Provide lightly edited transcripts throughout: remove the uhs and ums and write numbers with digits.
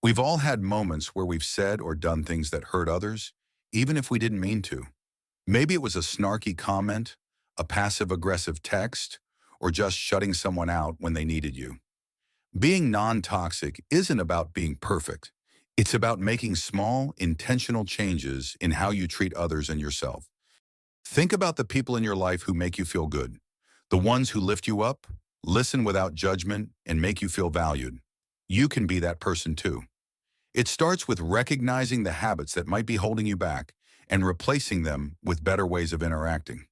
We've all had moments where we've said or done things that hurt others, even if we didn't mean to. Maybe it was a snarky comment, a passive-aggressive text, or just shutting someone out when they needed you. Being non-toxic isn't about being perfect. It's about making small, intentional changes in how you treat others and yourself. Think about the people in your life who make you feel good, the ones who lift you up, listen without judgment, and make you feel valued. You can be that person too. It starts with recognizing the habits that might be holding you back and replacing them with better ways of interacting.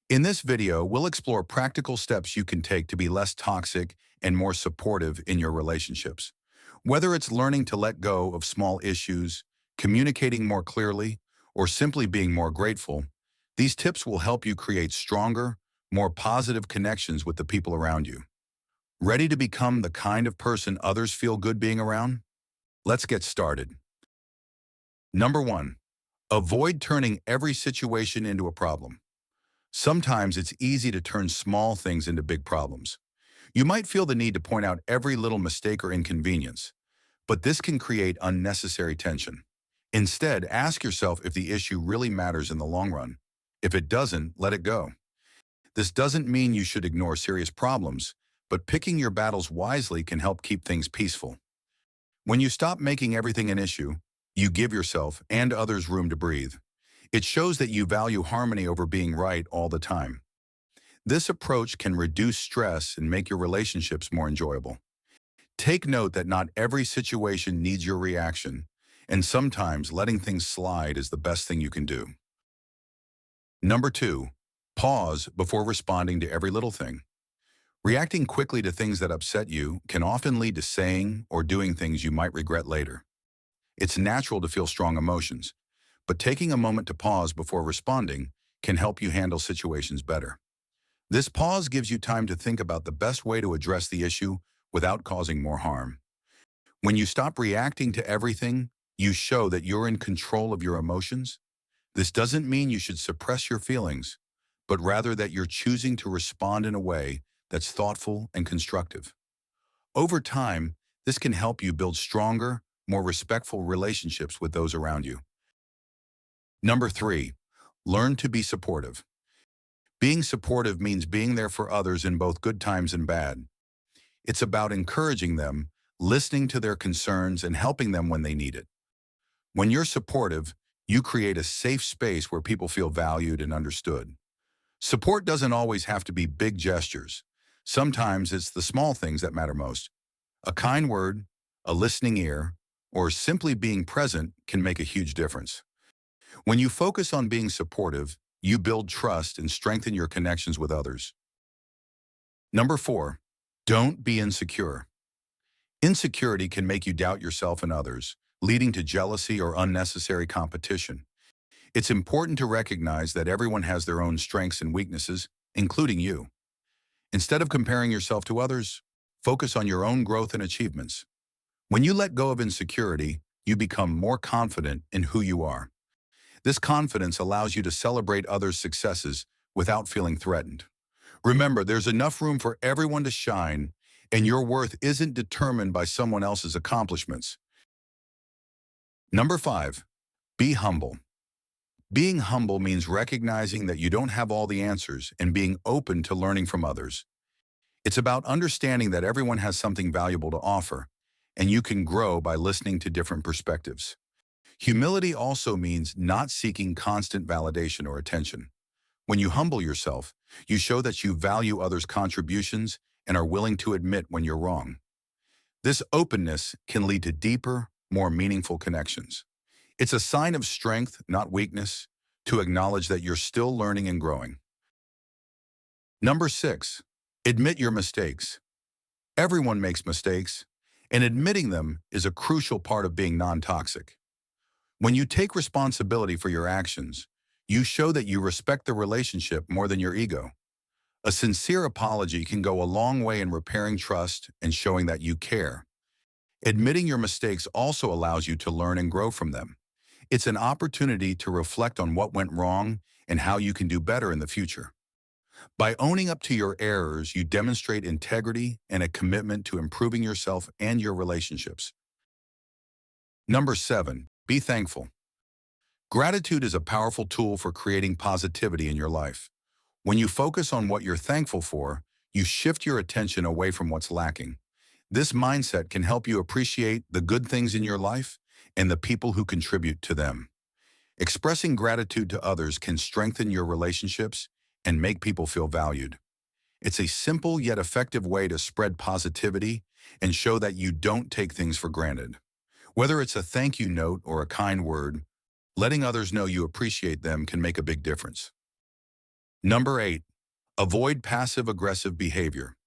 In this video, we'll explore practical steps you can take to be less toxic and more supportive in your relationships. Whether it's learning to let go of small issues, communicating more clearly, or simply being more grateful, these tips will help you create stronger, more positive connections with the people around you. Ready to become the kind of person others feel good being around? Let's get started. Number 1. Avoid turning every situation into a problem. Sometimes it's easy to turn small things into big problems. You might feel the need to point out every little mistake or inconvenience, but this can create unnecessary tension. Instead, ask yourself if the issue really matters in the long run. If it doesn't, let it go. This doesn't mean you should ignore serious problems, but picking your battles wisely can help keep things peaceful. When you stop making everything an issue, you give yourself and others room to breathe. It shows that you value harmony over being right all the time. This approach can reduce stress and make your relationships more enjoyable. Take note that not every situation needs your reaction, and sometimes letting things slide is the best thing you can do. Number 2, pause before responding to every little thing. Reacting quickly to things that upset you can often lead to saying or doing things you might regret later. It's natural to feel strong emotions, but taking a moment to pause before responding can help you handle situations better. This pause gives you time to think about the best way to address the issue without causing more harm. When you stop reacting to everything, you show that you're in control of your emotions. This doesn't mean you should suppress your feelings, but rather that you're choosing to respond in a way that's thoughtful and constructive. Over time, this can help you build stronger, more respectful relationships with those around you. Number 3, learn to be supportive. Being supportive means being there for others in both good times and bad. It's about encouraging them, listening to their concerns, and helping them when they need it. When you're supportive, you create a safe space where people feel valued and understood. Support doesn't always have to be big gestures. Sometimes it's the small things that matter most. A kind word, a listening ear, or simply being present can make a huge difference. When you focus on being supportive, you build trust and strengthen your connections with others. Number 4, don't be insecure. Insecurity can make you doubt yourself and others, leading to jealousy or unnecessary competition. It's important to recognize that everyone has their own strengths and weaknesses, including you. Instead of comparing yourself to others, focus on your own growth and achievements. When you let go of insecurity, you become more confident in who you are. This confidence allows you to celebrate others' successes without feeling threatened. Remember, there's enough room for everyone to shine, and your worth isn't determined by someone else's accomplishments. Number 5, be humble. Being humble means recognizing that you don't have all the answers and being open to learning from others. It's about understanding that everyone has something valuable to offer, and you can grow by listening to different perspectives. Humility also means not seeking constant validation or attention. When you humble yourself, you show that you value others' contributions and are willing to admit when you're wrong. This openness can lead to deeper, more meaningful connections. It's a sign of strength, not weakness, to acknowledge that you're still learning and growing. Number 6, admit your mistakes. Everyone makes mistakes, and admitting them is a crucial part of being non-toxic. When you take responsibility for your actions, you show that you respect the relationship more than your ego. A sincere apology can go a long way in repairing trust and showing that you care. Admitting your mistakes also allows you to learn and grow from them. It's an opportunity to reflect on what went wrong and how you can do better in the future. By owning up to your errors, you demonstrate integrity and a commitment to improving yourself and your relationships. Number 7, be thankful. Gratitude is a powerful tool for creating positivity in your life. When you focus on what you're thankful for, you shift your attention away from what's lacking. This mindset can help you appreciate the good things in your life and the people who contribute to them. Expressing gratitude to others can strengthen your relationships and make people feel valued. It's a simple yet effective way to spread positivity and show that you don't take things for granted. Whether it's a thank you note or a kind word, letting others know you appreciate them can make a big difference. Number 8, avoid passive-aggressive behavior.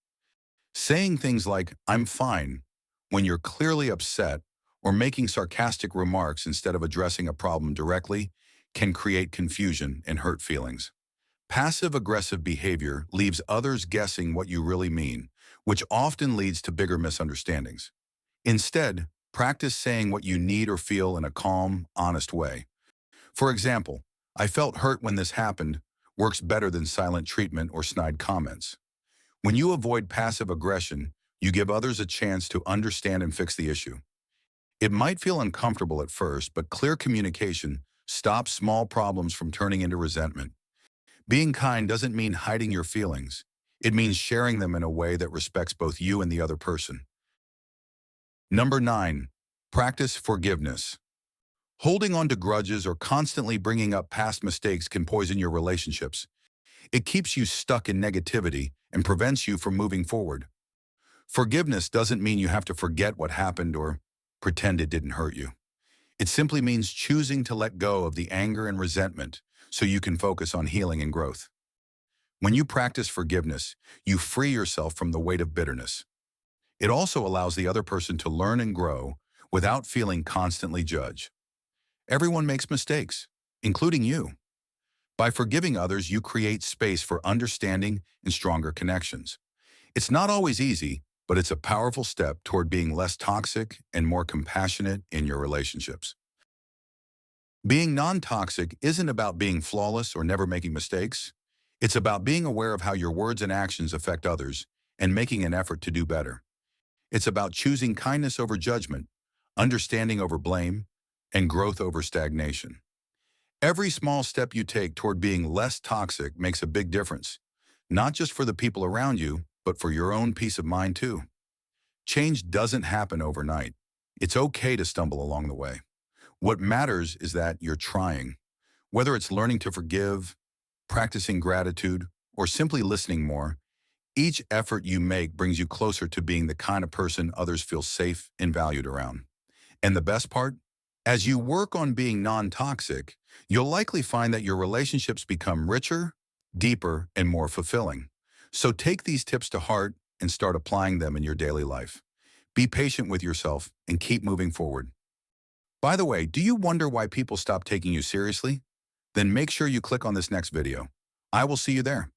Saying things like, "I'm fine," when you're clearly upset, or making sarcastic remarks instead of addressing a problem directly can create confusion and hurt feelings. Passive-aggressive behavior leaves others guessing what you really mean, which often leads to bigger misunderstandings. Instead, practice saying what you need or feel in a calm, honest way. For example, "I felt hurt when this happened," works better than silent treatment or snide comments. When you avoid passive aggression, you give others a chance to understand and fix the issue. It might feel uncomfortable at first, but clear communication stops small problems from turning into resentment. Being kind doesn't mean hiding your feelings. It means sharing them in a way that respects both you and the other person. Number 9, practice forgiveness. Holding on to grudges or constantly bringing up past mistakes can poison your relationships. It keeps you stuck in negativity and prevents you from moving forward. Forgiveness doesn't mean you have to forget what happened or pretend it didn't hurt you. It simply means choosing to let go of the anger and resentment so you can focus on healing and growth. When you practice forgiveness, you free yourself from the weight of bitterness. It also allows the other person to learn and grow without feeling constantly judged. Everyone makes mistakes, including you. By forgiving others, you create space for understanding and stronger connections. It's not always easy, but it's a powerful step toward being less toxic and more compassionate in your relationships. Being non-toxic isn't about being flawless or never making mistakes. It's about being aware of how your words and actions affect others and making an effort to do better. It's about choosing kindness over judgment, understanding over blame, and growth over stagnation. Every small step you take toward being less toxic makes a big difference, not just for the people around you, but for your own peace of mind too. Change doesn't happen overnight. It's okay to stumble along the way. What matters is that you're trying. Whether it's learning to forgive, practicing gratitude, or simply listening more, each effort you make brings you closer to being the kind of person others feel safe and valued around. And the best part? As you work on being non-toxic, you'll likely find that your relationships become richer, deeper, and more fulfilling. So take these tips to heart and start applying them in your daily life. Be patient with yourself and keep moving forward. By the way, do you wonder why people stop taking you seriously? Then make sure you click on this next video. I will see you there.